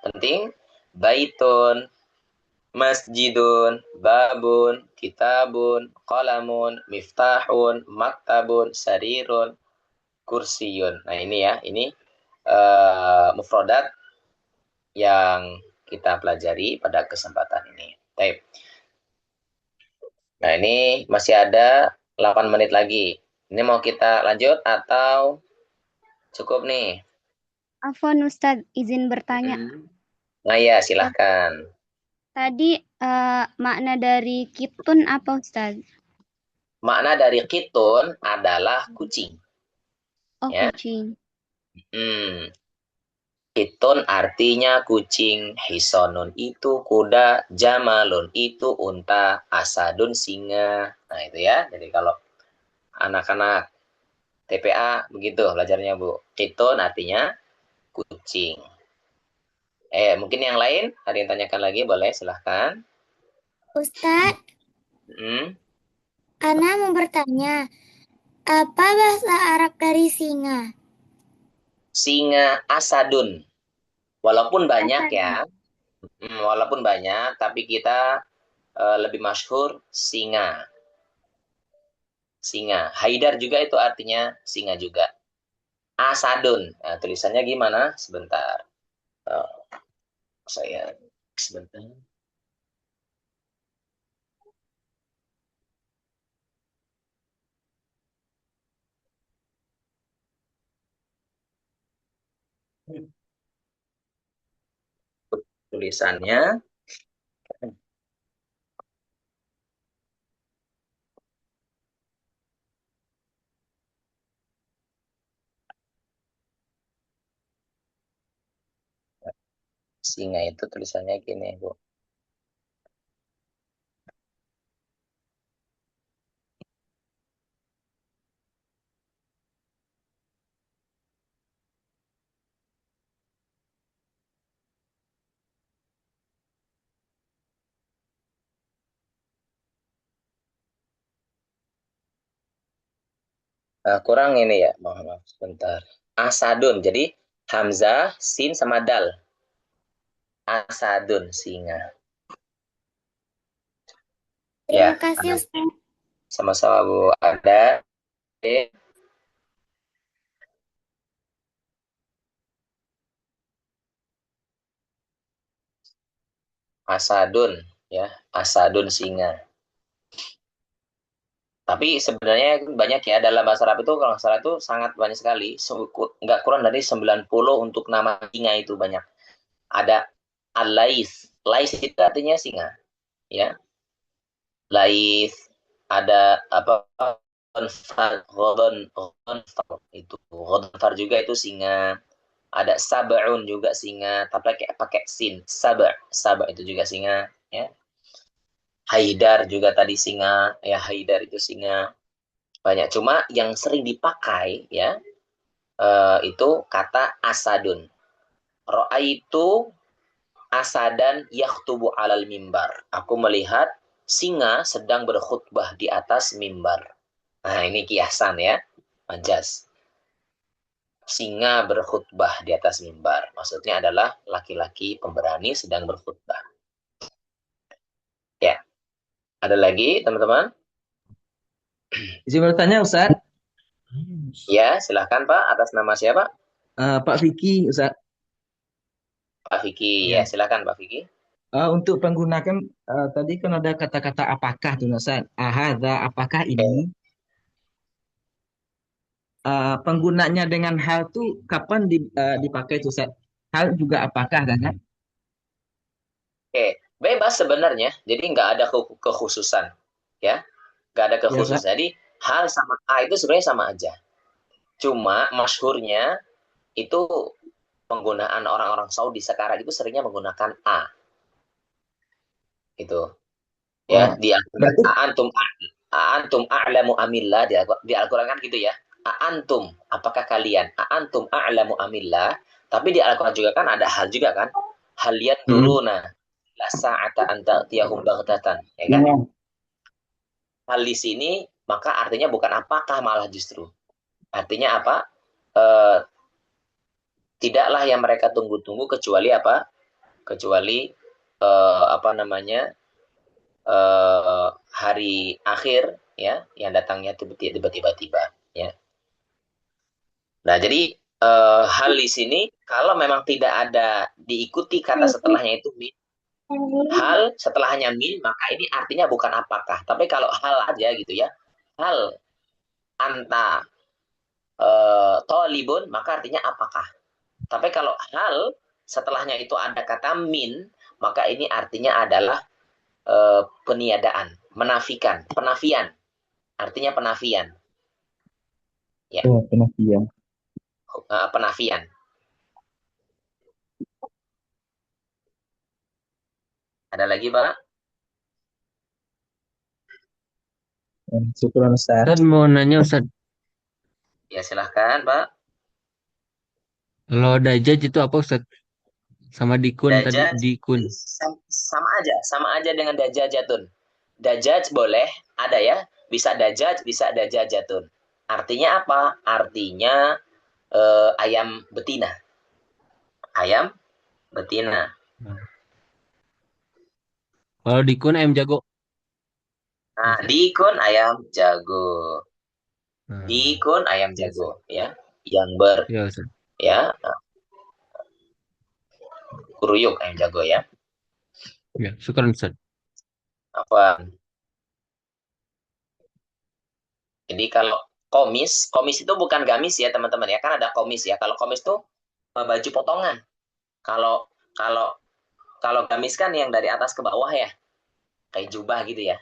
penting. Baitun, masjidun, babun, kitabun, qalamun, miftahun, maktabun, sarirun, kursiyun. Nah ini ya, ini mufradat yang kita pelajari pada kesempatan ini. Baik. Nah ini masih ada 8 menit lagi. Ini mau kita lanjut atau cukup nih? Afwan Ustadz, izin bertanya. Nah ya, silahkan. Tadi makna dari kitun apa Ustadz? Makna dari kitun adalah kucing. Oh, ya. kucing. Kitun artinya kucing, hisonun itu kuda, jamalun itu unta, asadun singa. Nah itu ya, jadi kalau anak-anak TPA begitu belajarnya Bu. Kitun artinya kucing. Mungkin yang lain ada yang tanyakan lagi, boleh silahkan. Ustadz, Ana mau bertanya, apa bahasa Arab dari singa? Singa asadun. Walaupun banyak ya, walaupun banyak, tapi kita lebih masyhur singa. Singa. Haidar juga itu artinya singa juga. Asadun. Nah, tulisannya gimana? Sebentar. Saya sebentar. Tulisannya singa itu tulisannya gini, Bu. Kurang ini ya, maaf sebentar. Asadun, jadi hamzah, sin sama dal. Asadun, singa. Terima kasih Ustaz. Sama-sama Bu. Ada. Asadun, ya, asadun singa. Tapi sebenarnya banyak ya, dalam bahasa Arab itu kalau nggak salah itu sangat banyak sekali, nggak kurang dari 90 untuk nama singa itu banyak. Ada al-lais, lais itu artinya singa, ya. Lais, ada apa? Ghanfar itu, Ghanfar juga itu singa. Ada sab'un juga singa, tapi pakai sin, sab' itu juga singa, ya. Haidar juga tadi singa, ya Haidar itu singa. Banyak, cuma yang sering dipakai ya itu kata asadun. Ra'aitu asadan yakhtubu alal mimbar. Aku melihat singa sedang berkhutbah di atas mimbar. Nah, ini kiasan ya, majaz. Singa berkhutbah di atas mimbar. Maksudnya adalah laki-laki pemberani sedang berkhutbah. Ya. Ada lagi, teman-teman? Izin bertanya, Ustaz. Ya, silahkan Pak. Atas nama siapa? Pak Vicky, Ustaz. Pak Vicky, ya silahkan Pak Vicky. Untuk menggunakan tadi kan ada kata-kata apakah tuh, Ustaz. Ahadza, apakah ini? Penggunanya dengan hal tuh kapan dipakai tuh, Ustaz? Hal juga apakah kan ya? Bebas sebenarnya. Jadi nggak ada kekhususan, ya. Nggak ada kekhususan. Jadi hal sama A itu sebenarnya sama aja. Cuma masyhurnya itu penggunaan orang-orang Saudi sekarang itu seringnya menggunakan A. Itu. Ya, di antum a'lamu amillah di Al-Qur'an kan gitu ya. Antum, apakah kalian? Antum a'lamu amillah. Tapi di Al-Qur'an juga kan ada hal juga kan. Hal yanzuruna la sa'ata an ta'tiyahum baghtatan, ya kan? Hal di sini maka artinya bukan apakah, malah justru Artinya apa? Tidaklah yang mereka tunggu-tunggu kecuali apa? Kecuali apa namanya? Hari akhir ya, yang datangnya tiba-tiba ya. Nah, jadi hal di sini kalau memang tidak ada diikuti kata setelahnya itu min, hal setelahnya min, maka ini artinya bukan apakah, tapi kalau hal aja gitu ya, hal anta tolibun, maka artinya apakah. Tapi kalau hal setelahnya itu ada kata min, maka ini artinya adalah peniadaan, menafikan, penafian. Artinya penafian. Ya. Oh, penafian. Penafian. Ada lagi, Pak? Syukur, Ustaz. Ustaz mau nanya, Ustaz. Ya, silahkan, Pak. Kalau dajjaj itu apa, Ustaz? Sama dikun Dajjaj, tadi, dikun. sama aja dengan dajajatun. Dajjaj boleh, ada ya. Bisa dajjaj, bisa dajajatun. Artinya apa? Artinya ayam betina. Ayam betina. Kalau dikun ayam jago. Nah, dikun ayam jago. Dikun ayam jago, ya. Yang ya, kuruyuk ayam jago ya. Ya, syukur, Ustaz. Apa? Jadi kalau komis itu bukan gamis ya teman-teman ya, kan ada komis ya. Kalau komis tuh baju potongan. Kalau gamis kan yang dari atas ke bawah ya, kayak jubah gitu ya.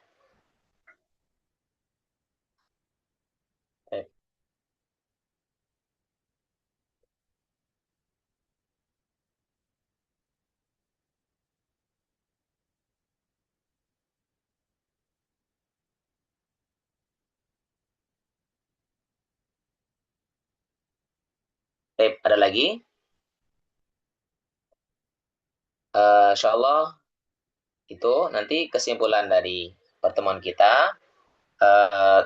Ada lagi? Insya Allah itu nanti kesimpulan dari pertemuan kita.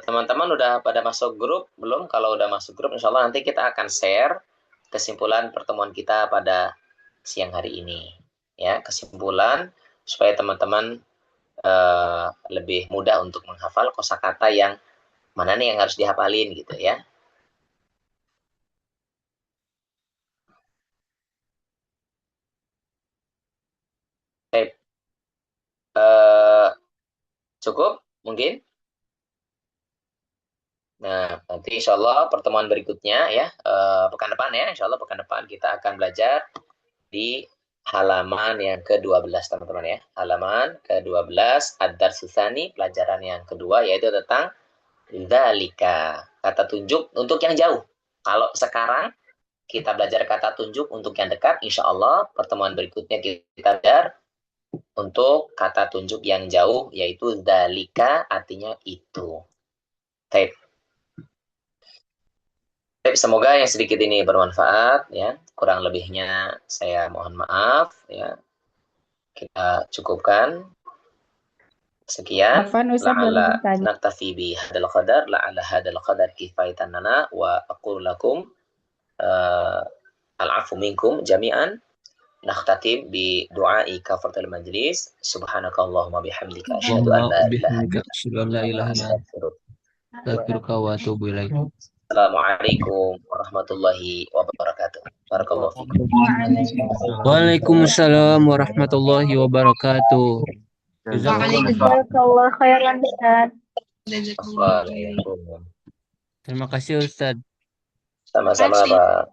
Teman-teman udah pada masuk grup belum? Kalau udah masuk grup, insya Allah nanti kita akan share kesimpulan pertemuan kita pada siang hari ini. Ya, kesimpulan supaya teman-teman lebih mudah untuk menghafal kosakata yang mana nih yang harus dihafalin gitu ya. Cukup mungkin? Nah, nanti insya Allah pertemuan berikutnya ya, pekan depan ya, insya Allah pekan depan kita akan belajar di halaman yang ke-12 teman-teman ya. Halaman ke-12 ad-darsus tsani, pelajaran yang kedua yaitu tentang dzalika, kata tunjuk untuk yang jauh. Kalau sekarang kita belajar kata tunjuk untuk yang dekat, insya Allah pertemuan berikutnya kita belajar untuk kata tunjuk yang jauh, yaitu dzalika, artinya itu. Baik. Semoga yang sedikit ini bermanfaat ya. Kurang lebihnya saya mohon maaf ya. Kita cukupkan. Sekian. La'alla naktafi bi hadal qadar, la'alla hadal qadar kifayatan lana wa aqul lakum al-'afu minkum jami'an. Nakhtatim bi du'ai kafaratul majlis. Subhanakallahumma bihamdika asyhadu an la ilaha illa anta astaghfiruka wa atubu ilaik. Assalamualaikum warahmatullahi wabarakatuh. Barakallahu fikum. Waalaikumsalam warahmatullahi wabarakatuh. Jazakallah khairan, Ustaz. Waalaikumsalam. Terima kasih, Ustaz. Sama-sama, Pak.